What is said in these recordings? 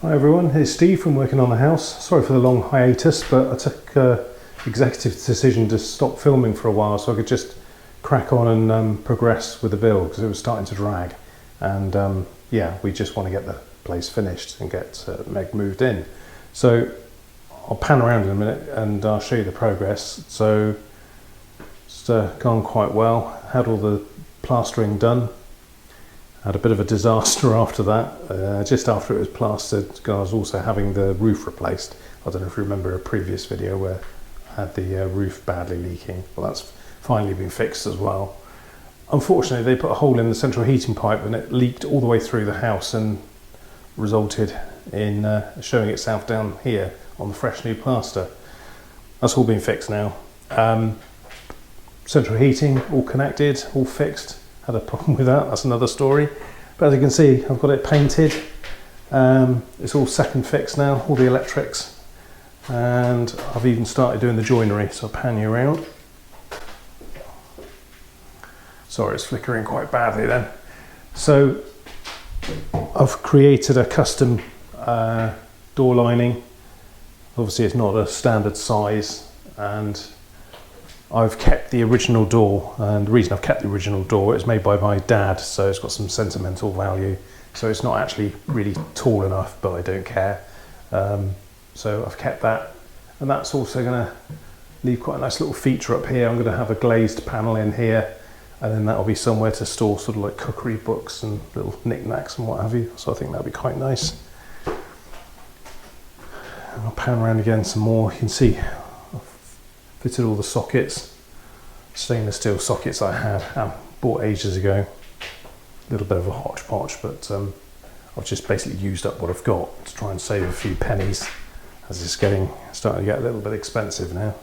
Hi everyone, it's Steve from Working on the House. Sorry for the long hiatus, but I took executive decision to stop filming for a while so I could just crack on and progress with the build because it was starting to drag. And yeah, we just want to get the place finished and get Meg moved in. So I'll pan around in a minute and I'll show you the progress. So it's gone quite well. Had all the plastering done. Had a bit of a disaster after that. Just after it was plastered, I was also having the roof replaced. I don't know if you remember a previous video where I had the roof badly leaking. Well, that's finally been fixed as well. Unfortunately, they put a hole in the central heating pipe and it leaked all the way through the house and resulted in showing itself down here on the fresh new plaster. That's all been fixed now. Central heating all connected, all fixed. Had a problem with that, that's another story. But as you can see, I've got it painted. It's all second fix now, all the electrics. And I've even started doing the joinery, so I'll pan you around. Sorry, it's flickering quite badly then. So I've created a custom door lining. Obviously it's not a standard size, and I've kept the original door, and the reason I've kept the original door is made by my dad, so it's got some sentimental value. So it's not actually really tall enough, but I don't care. So I've kept that, and that's also going to leave quite a nice little feature up here. I'm going to have a glazed panel in here, and then that'll be somewhere to store sort of like cookery books and little knickknacks and what have you. So I think that'll be quite nice. And I'll pan around again some more. You can see fitted all the sockets, stainless steel sockets I had bought ages ago. A little bit of a hodgepodge, but I've just basically used up what I've got to try and save a few pennies, as it's starting to get a little bit expensive now.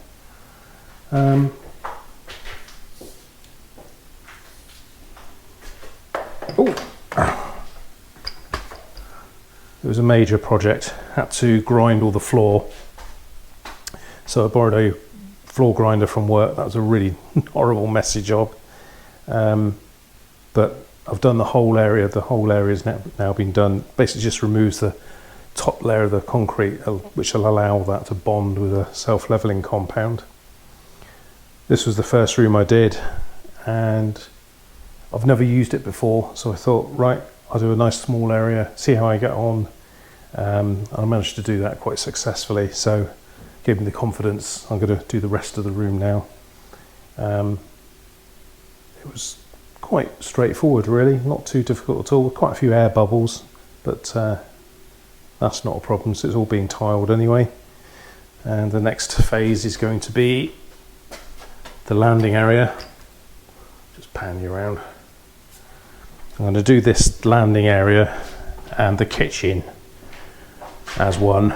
It was a major project. Had to grind all the floor, so I borrowed a floor grinder from work. That was a really horrible, messy job. But I've done the whole area. The whole area has now been done. Basically just removes the top layer of the concrete, which will allow that to bond with a self-leveling compound. This was the first room I did, and I've never used it before, so I thought, right, I'll do a nice small area, see how I get on. And I managed to do that quite successfully, so gave me the confidence. I'm going to do the rest of the room now. It was quite straightforward really, not too difficult at all. Quite a few air bubbles, but that's not a problem, so it's all being tiled anyway. And the next phase is going to be the landing area. Just pan you around. I'm going to do this landing area and the kitchen as one,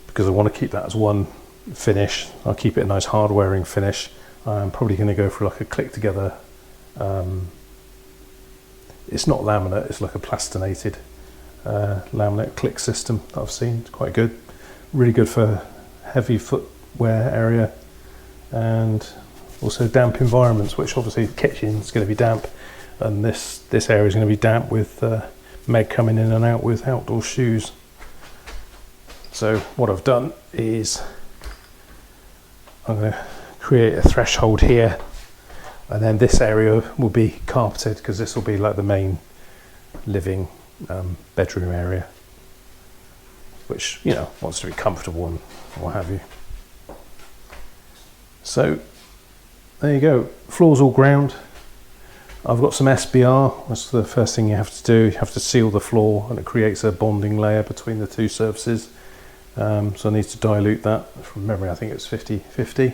because I want to keep that as one finish. I'll keep it a nice hard wearing finish. I'm probably going to go for like a click together. It's not laminate, it's like a plastinated laminate click system that I've seen. It's quite good, really good for heavy footwear area and also damp environments, which obviously the kitchen's going to be damp, and this area is going to be damp with Meg coming in and out with outdoor shoes. So what I've done is I'm going to create a threshold here, and then this area will be carpeted because this will be like the main living bedroom area, which, you know, wants to be comfortable and what have you. So there you go, floor's all ground. I've got some SBR. That's the first thing you have to do. You have to seal the floor, and it creates a bonding layer between the two surfaces. So I need to dilute that. From memory, I think it's 50-50.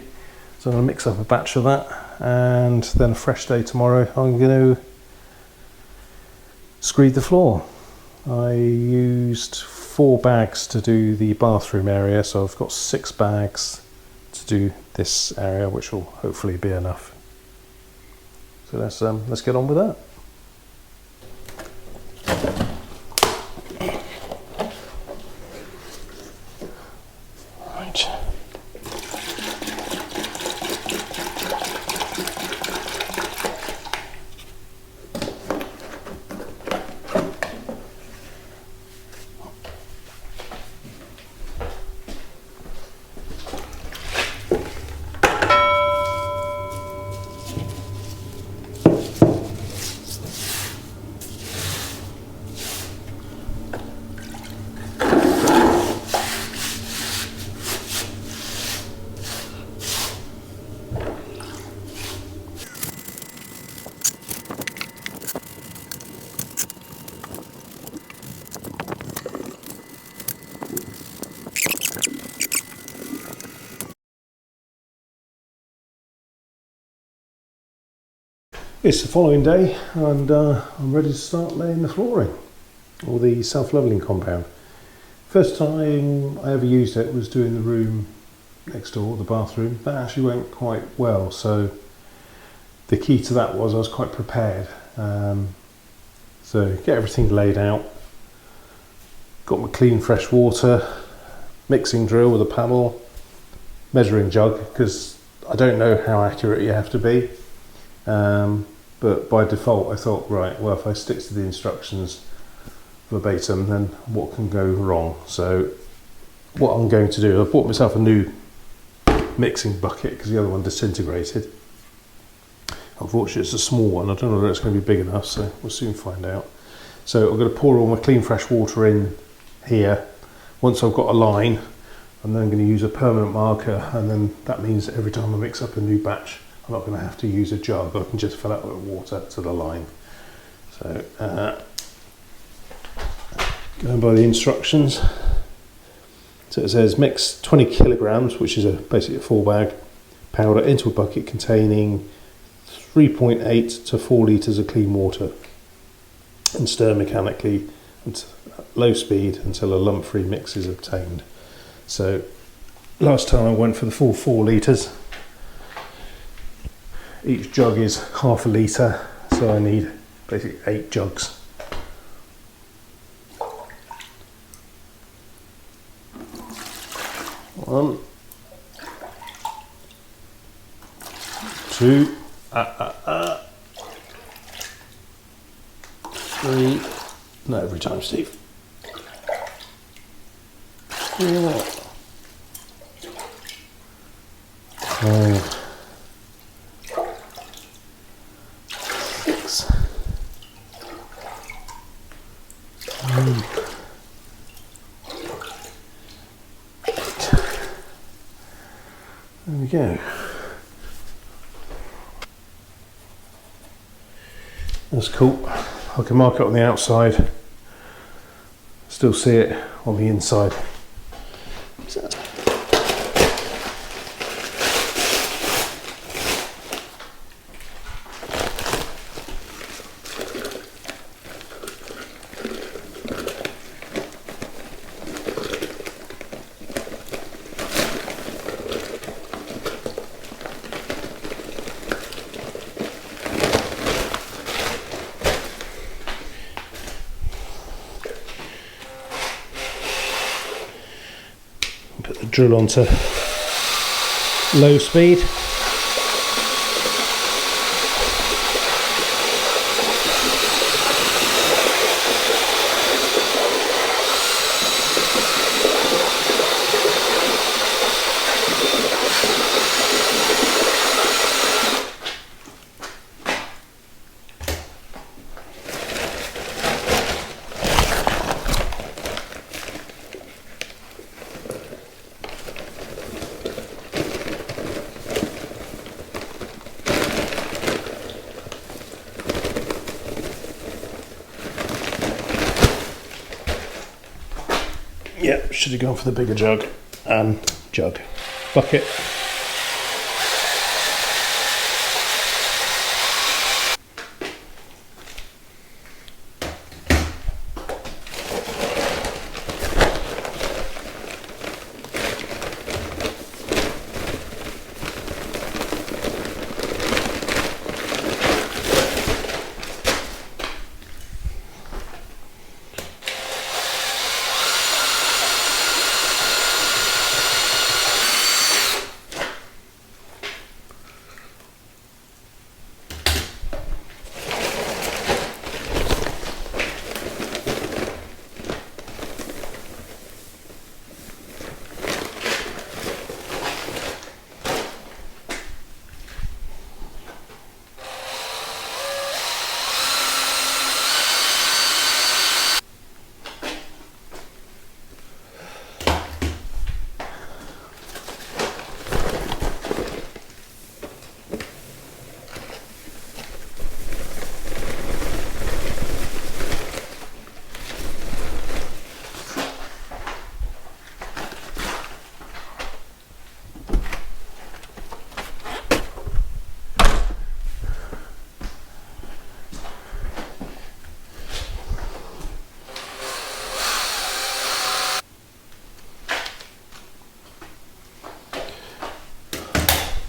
So I'm going to mix up a batch of that, and then a fresh day tomorrow I'm going to screed the floor. I used 4 bags to do the bathroom area, so I've got 6 bags to do this area, which will hopefully be enough. So let's get on with that. Right. It's the following day and I'm ready to start laying the flooring, or the self-leveling compound. First time I ever used it was doing the room next door, the bathroom. That actually went quite well, so the key to that was I was quite prepared. So get everything laid out, got my clean fresh water, mixing drill with a paddle, measuring jug, because I don't know how accurate you have to be. But by default I thought, right, well, if I stick to the instructions verbatim, then what can go wrong? So what I'm going to do, I bought myself a new mixing bucket because the other one disintegrated. Unfortunately it's a small one, I don't know whether it's going to be big enough, so we'll soon find out. So I'm going to pour all my clean fresh water in here. Once I've got a line, I'm then going to use a permanent marker, and then that means that every time I mix up a new batch, I'm not going to have to use a jug. I can just fill it with water to the line. So going by the instructions, so it says mix 20 kilograms, which is basically a full bag, powder into a bucket containing 3.8 to 4 litres of clean water, and stir mechanically at low speed until a lump-free mix is obtained. So last time I went for the full 4 litres. Each jug is half a litre, so I need basically 8 jugs. One, two, three, not every time, Steve. 4, 5, 6, 7, 8. There we go. That's cool. I can mark it on the outside, still see it on the inside. Put the drill onto low speed. Yeah, should have gone for the bigger jug. Bucket.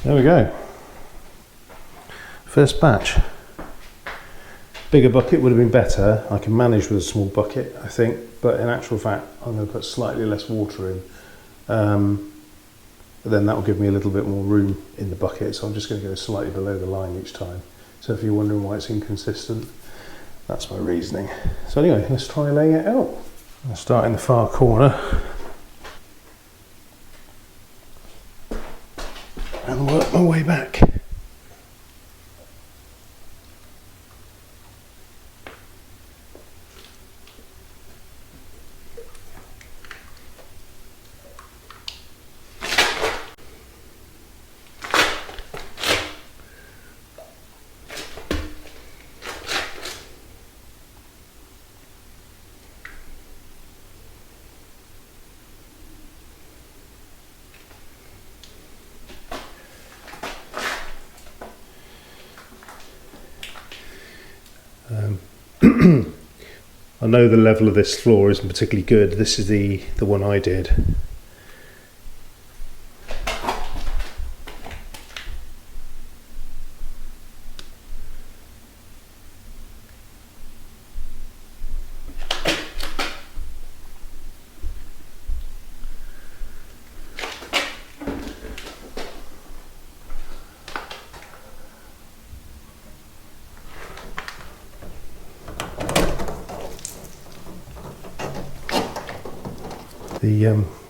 There we go. First batch. Bigger bucket would have been better. I can manage with a small bucket, I think, but in actual fact, I'm going to put slightly less water in. But then that will give me a little bit more room in the bucket, so I'm just going to go slightly below the line each time. So if you're wondering why it's inconsistent, that's my reasoning. So anyway, let's try laying it out. I'll start in the far corner and work my way back. I know the level of this floor isn't particularly good. This is the one I did.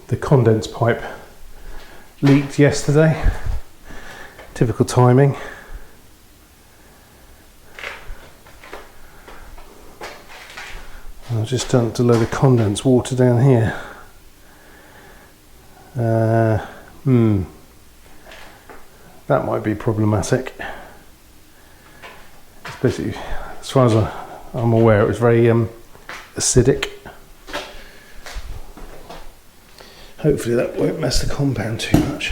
The condense pipe leaked yesterday. Typical timing. I've just dumped a load of condense water down here. That might be problematic. It's basically, as far as I'm aware, it was very acidic. Hopefully that won't mess the compound too much.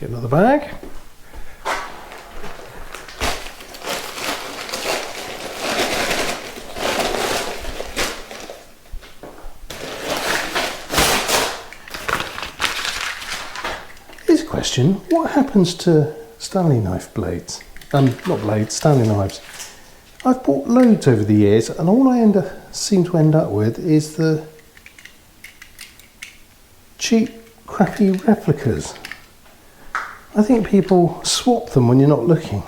Get another bag. Question, what happens to Stanley knife blades? Not blades, Stanley knives. I've bought loads over the years and all I seem to end up with is the cheap, crappy replicas. I think people swap them when you're not looking.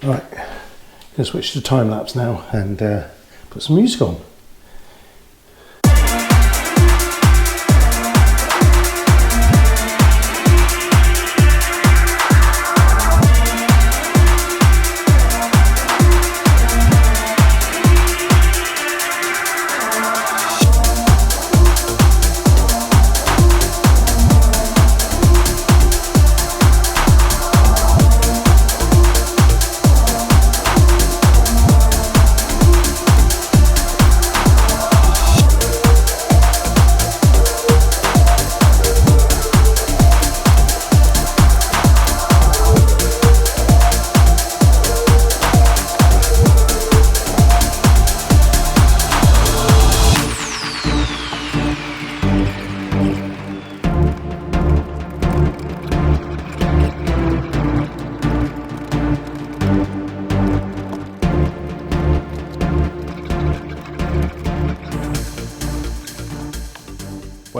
Right, I'm going to switch to time lapse now and put some music on.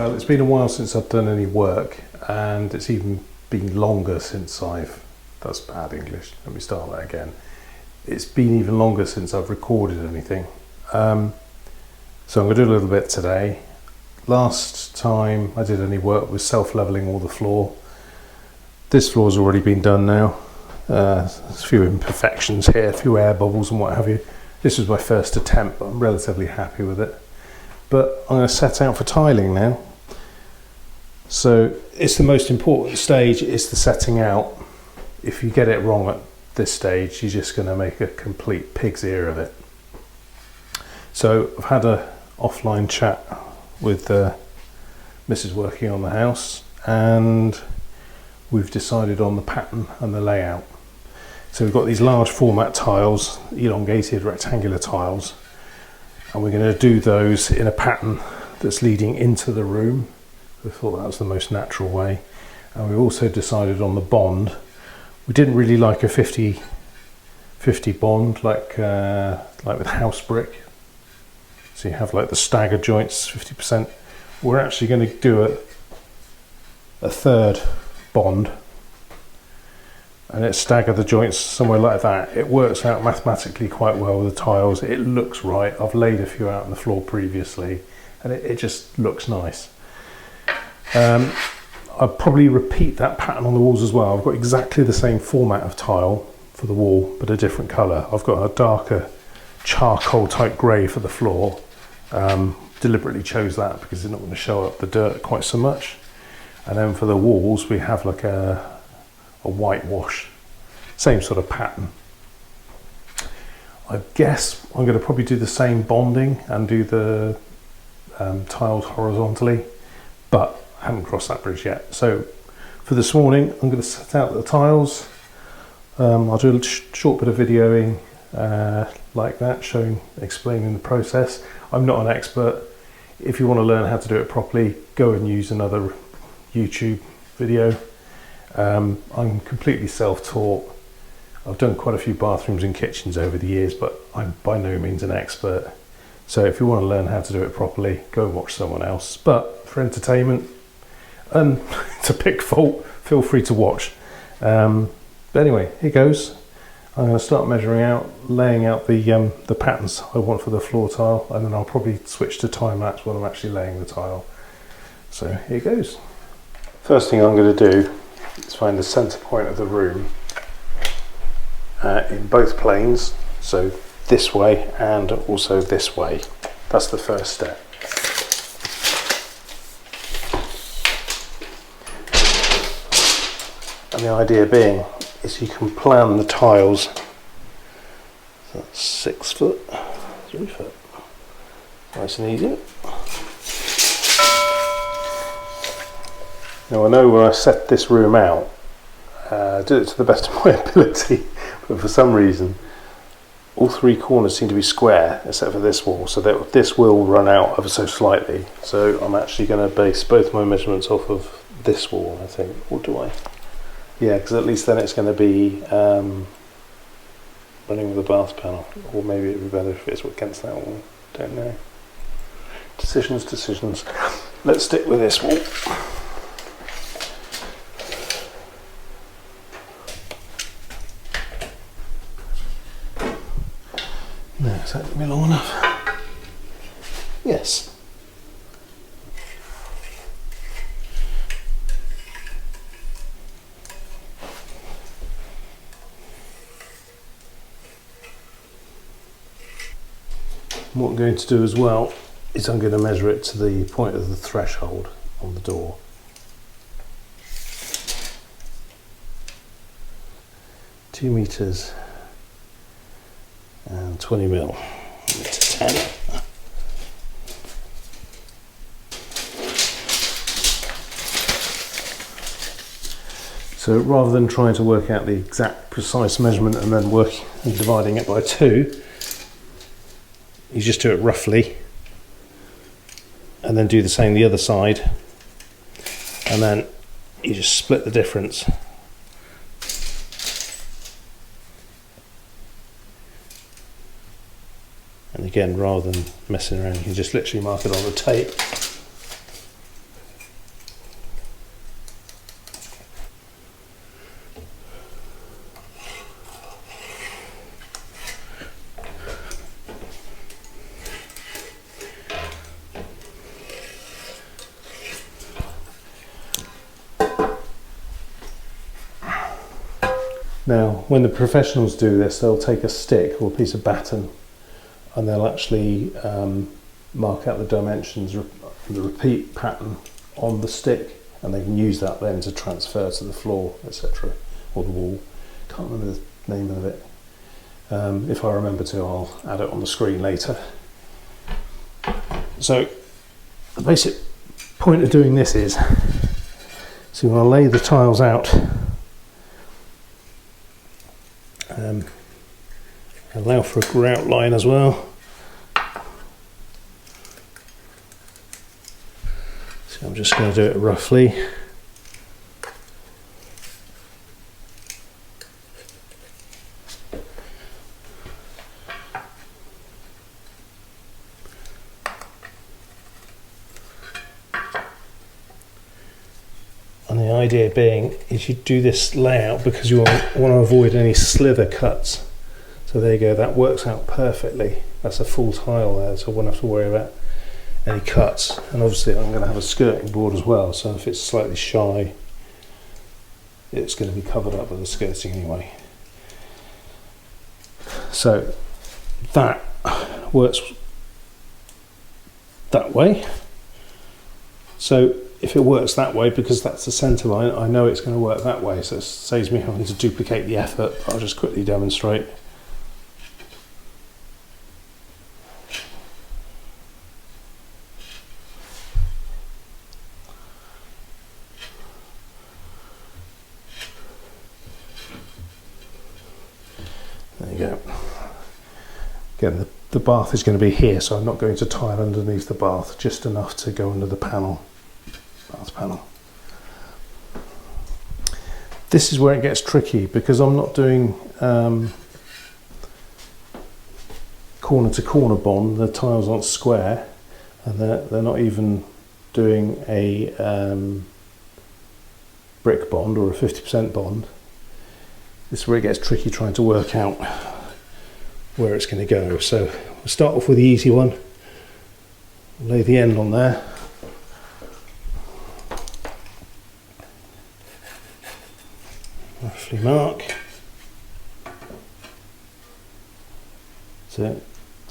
Well, it's been a while since I've done any work, and it's even been longer since that's bad English, let me start that again. It's been even longer since I've recorded anything. So I'm going to do a little bit today. Last time I did any work was self-leveling all the floor. This floor's already been done now. There's a few imperfections here, a few air bubbles and what have you. This was my first attempt, but I'm relatively happy with it. But I'm going to set out for tiling now. So it's the most important stage, it's the setting out. If you get it wrong at this stage, you're just going to make a complete pig's ear of it. So I've had an offline chat with Mrs. working on the house, and we've decided on the pattern and the layout. So we've got these large format tiles, elongated rectangular tiles, and we're going to do those in a pattern that's leading into the room. We thought that was the most natural way. And we also decided on the bond. We didn't really like a 50-50 bond like with house brick. So you have like the stagger joints, 50%. We're actually going to do a third bond, and it stagger the joints somewhere like that. It works out mathematically quite well with the tiles. It looks right. I've laid a few out on the floor previously, and it just looks nice. I'll probably repeat that pattern on the walls as well. I've got exactly the same format of tile for the wall, but a different colour. I've got a darker charcoal type grey for the floor. Deliberately chose that because it's not going to show up the dirt quite so much. And then for the walls we have like a whitewash, same sort of pattern. I guess I'm going to probably do the same bonding and do the tiles horizontally, but I haven't crossed that bridge yet. So for this morning I'm going to set out the tiles. I'll do a short bit of videoing like that, explaining the process. I'm not an expert. If you want to learn how to do it properly, go and use another YouTube video. I'm completely self-taught. I've done quite a few bathrooms and kitchens over the years, but I'm by no means an expert. So if you want to learn how to do it properly, go and watch someone else. But for entertainment and to pick fault, feel free to watch. But anyway, here goes. I'm going to start measuring out, laying out the patterns I want for the floor tile, and then I'll probably switch to time lapse when I'm actually laying the tile. So here goes. First thing I'm going to do is find the centre point of the room in both planes, so this way and also this way. That's the first step. And the idea being is you can plan the tiles. So that's 6 foot, 3 foot. Nice and easy. Now I know when I set this room out, I did it to the best of my ability, but for some reason all 3 corners seem to be square except for this wall, so that this will run out ever so slightly. So I'm actually going to base both my measurements off of this wall, I think. Or do I? Yeah, because at least then it's going to be running with a bath panel, or maybe it'd be better if it's against that wall. Don't know. Decisions. Let's stick with this wall. No, is that going to be long enough? Yes. What I'm going to do as well is I'm going to measure it to the point of the threshold on the door. Two meters and 20 mil. It's 10. So rather than trying to work out the exact precise measurement and then working and dividing it by 2, you just do it roughly and then do the same the other side, and then you just split the difference. And again, rather than messing around, you can just literally mark it on the tape. Now, when the professionals do this, they'll take a stick or a piece of batten and they'll actually mark out the dimensions, the repeat pattern on the stick, and they can use that then to transfer to the floor, etc., or the wall. Can't remember the name of it. If I remember to, I'll add it on the screen later. So the basic point of doing this is, so you want to lay the tiles out, allow for a grout line as well. So I'm just going to do it roughly. And the idea being is you do this layout because you want to avoid any slither cuts. So there you go, that works out perfectly. That's a full tile there, so I won't have to worry about any cuts. And obviously I'm going to have a skirting board as well, so if it's slightly shy, it's going to be covered up with the skirting anyway. So that works that way. So if it works that way, because that's the centre line, I know it's going to work that way, so it saves me having to duplicate the effort. I'll just quickly demonstrate. There you go. Again, the bath is going to be here, so I'm not going to tile underneath the bath, just enough to go under the panel. Bath panel. This is where it gets tricky, because I'm not doing corner to corner bond. The tiles aren't square, and they're not even doing a brick bond or a 50% bond. This is where it gets tricky, trying to work out where it's going to go. So we'll start off with the easy one. Lay the end on there. Roughly mark. So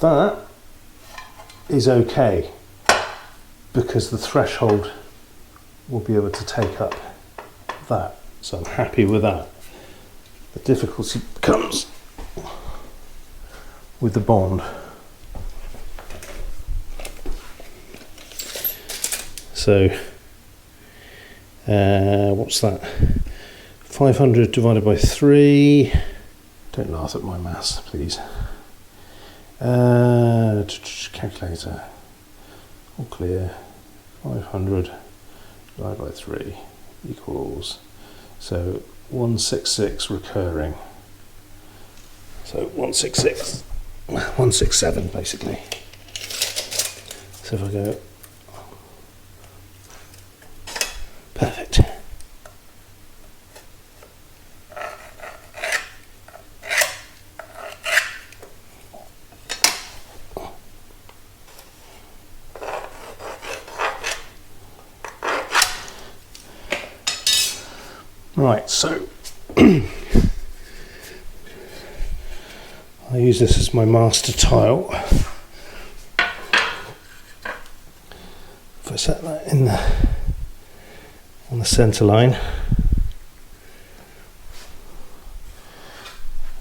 that is okay, because the threshold will be able to take up that. So I'm happy with that. The difficulty comes with the bond. So what's that? 500 divided by 3. Don't laugh at my maths, please. Calculator. All clear. 500 divided by 3 equals, so 166 recurring. So 166, 167 basically. So if I go, perfect. Right, so I use this as my master tile. If I set that in on the centre line.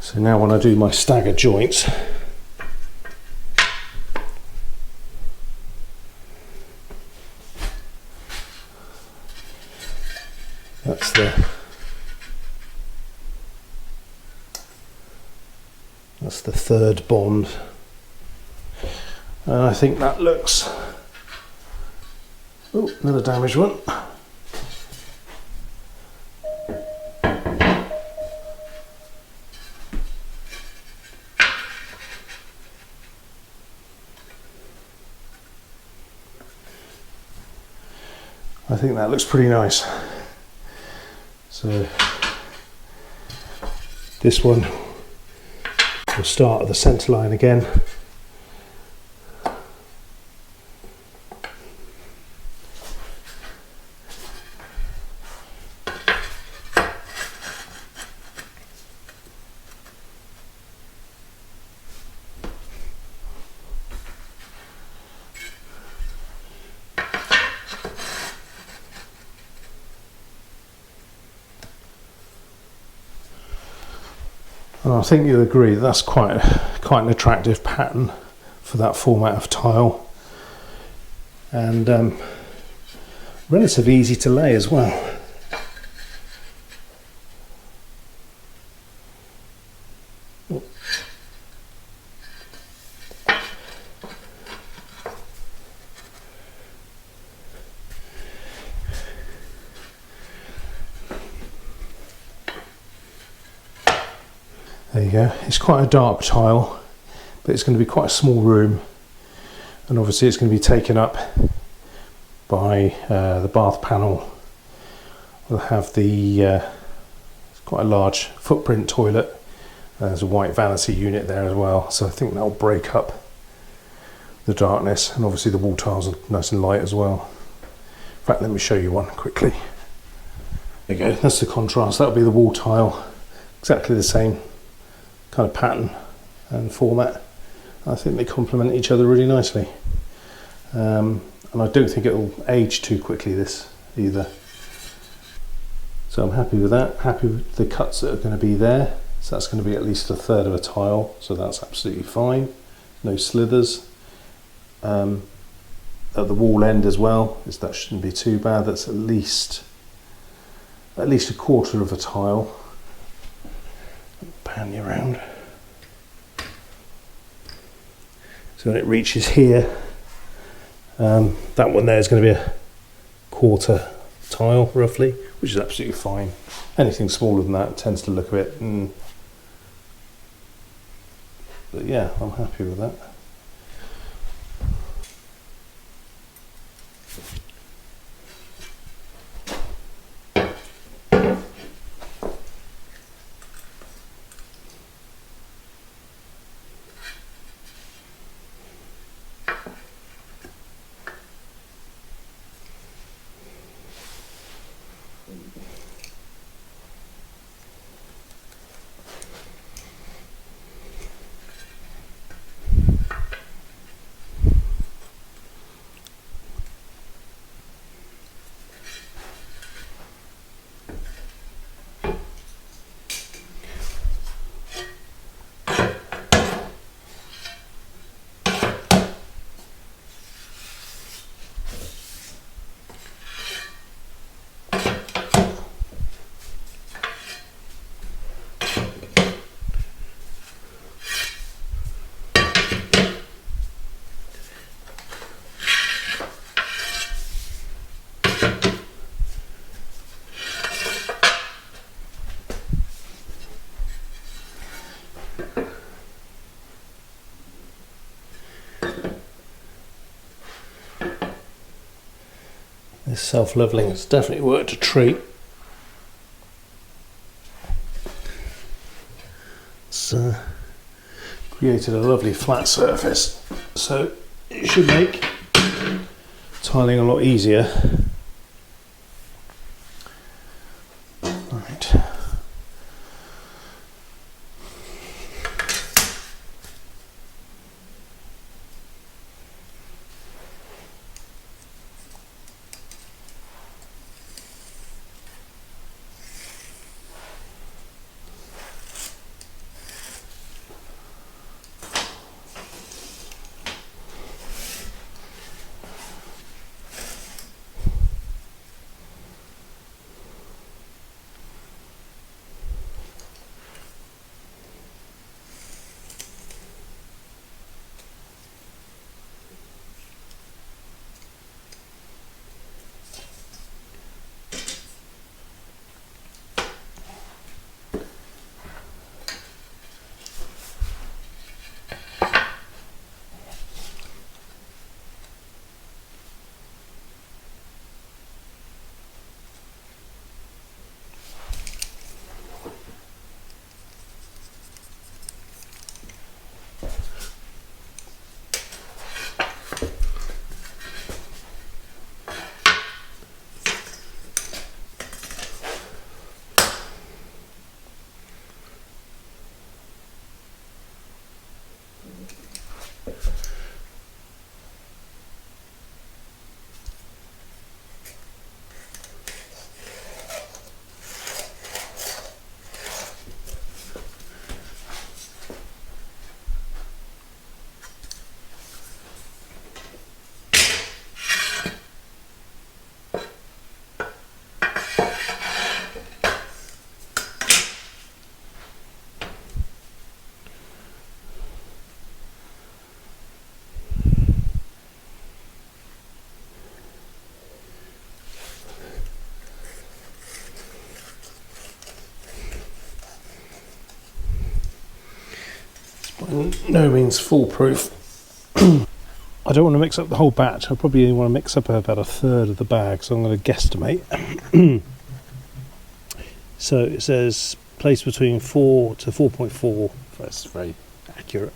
So now when I do my stagger joints, that's the third bond, and I think that looks, oh, another damaged one. I think that looks pretty nice. So this one will start at the centre line again. And I think you'll agree that's quite an attractive pattern for that format of tile, and relatively easy to lay as well. There you go. It's quite a dark tile, but it's going to be quite a small room, and obviously it's going to be taken up by the bath panel. We'll have the it's quite a large footprint toilet. There's a white vanity unit there as well, so I think that'll break up the darkness, and obviously the wall tiles are nice and light as well. In fact, let me show you one quickly. There you go, that's the contrast. That'll be the wall tile, exactly the same kind of pattern and format. I think they complement each other really nicely, and I don't think it'll age too quickly, this either. So I'm happy with that, happy with the cuts that are going to be there. So that's going to be at least a third of a tile, so that's absolutely fine. No slithers. At the wall end as well, that shouldn't be too bad. That's at least a quarter of a tile. Pan you around. So when it reaches here, that one there is going to be a quarter tile roughly, which is absolutely fine. Anything smaller than that tends to look a bit but yeah, I'm happy with that. This self-leveling has definitely worked a treat. It's created a lovely flat surface, so it should make tiling a lot easier. Right. no means foolproof. I don't want to mix up the whole batch. I probably only want to mix up about a third of the bag, so I'm going to guesstimate. So it says place between 4 to 4.4, that's very accurate,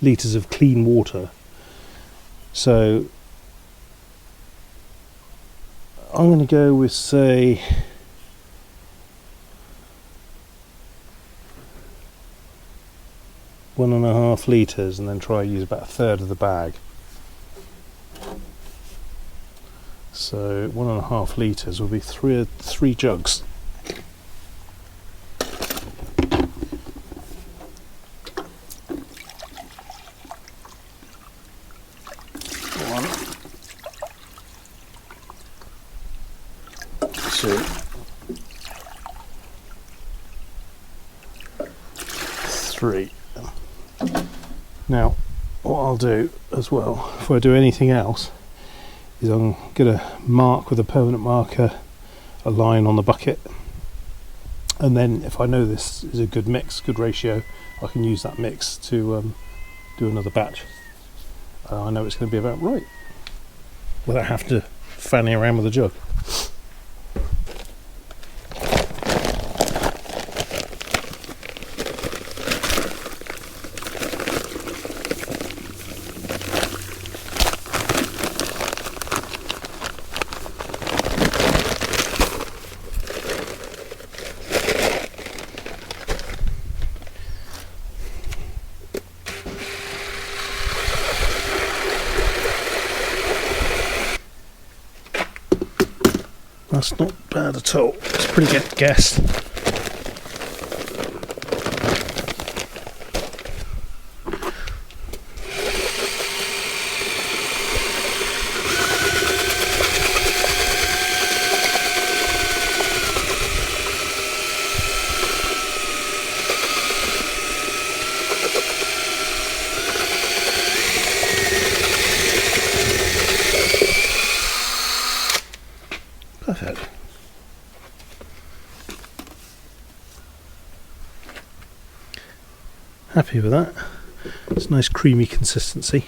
litres of clean water. So I'm going to go with, say, 1.5 litres, and then try and use about a third of the bag. So 1.5 litres will be three jugs. One, two, three. Now, what I'll do as well, before I do anything else, is I'm going to mark with a permanent marker a line on the bucket, and then if I know this is a good mix, good ratio, I can use that mix to do another batch. I know it's going to be about right without having to fanny around with a jug. That's not bad at all. It's pretty good guess. Perfect. Happy with that. It's a nice creamy consistency.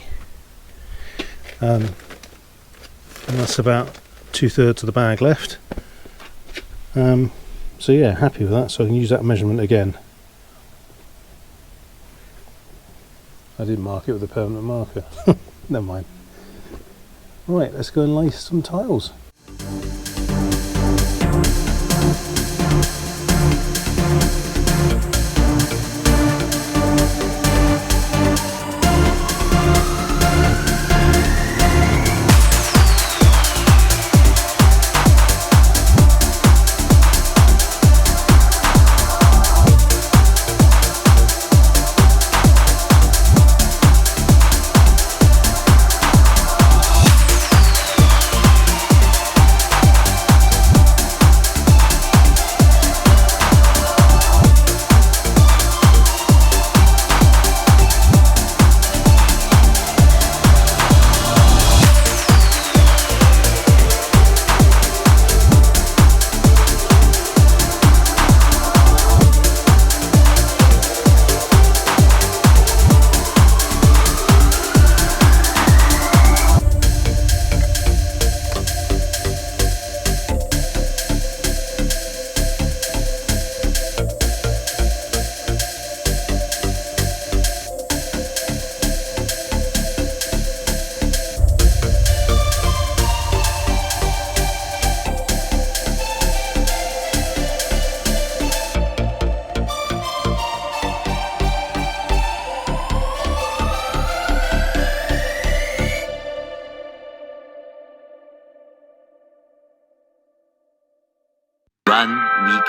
And that's about 2/3 of the bag left. So yeah, happy with that. So I can use that measurement again. I didn't mark it with a permanent marker. Never mind. Right, let's go and lay some tiles.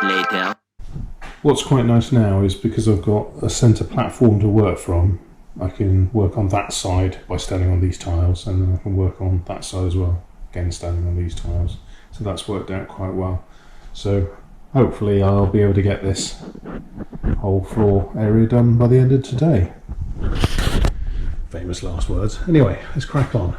Later. What's quite nice now is because I've got a centre platform to work from, I can work on that side by standing on these tiles, and then I can work on that side as well, again standing on these tiles. So that's worked out quite well. So hopefully I'll be able to get this whole floor area done by the end of today. Famous last words. Anyway, let's crack on.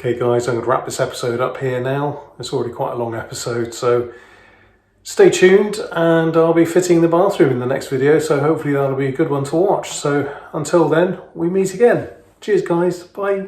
Okay guys, I'm going to wrap this episode up here now. It's already quite a long episode, so stay tuned and I'll be fitting the bathroom in the next video, so hopefully that'll be a good one to watch. So until then, we meet again. Cheers guys, bye.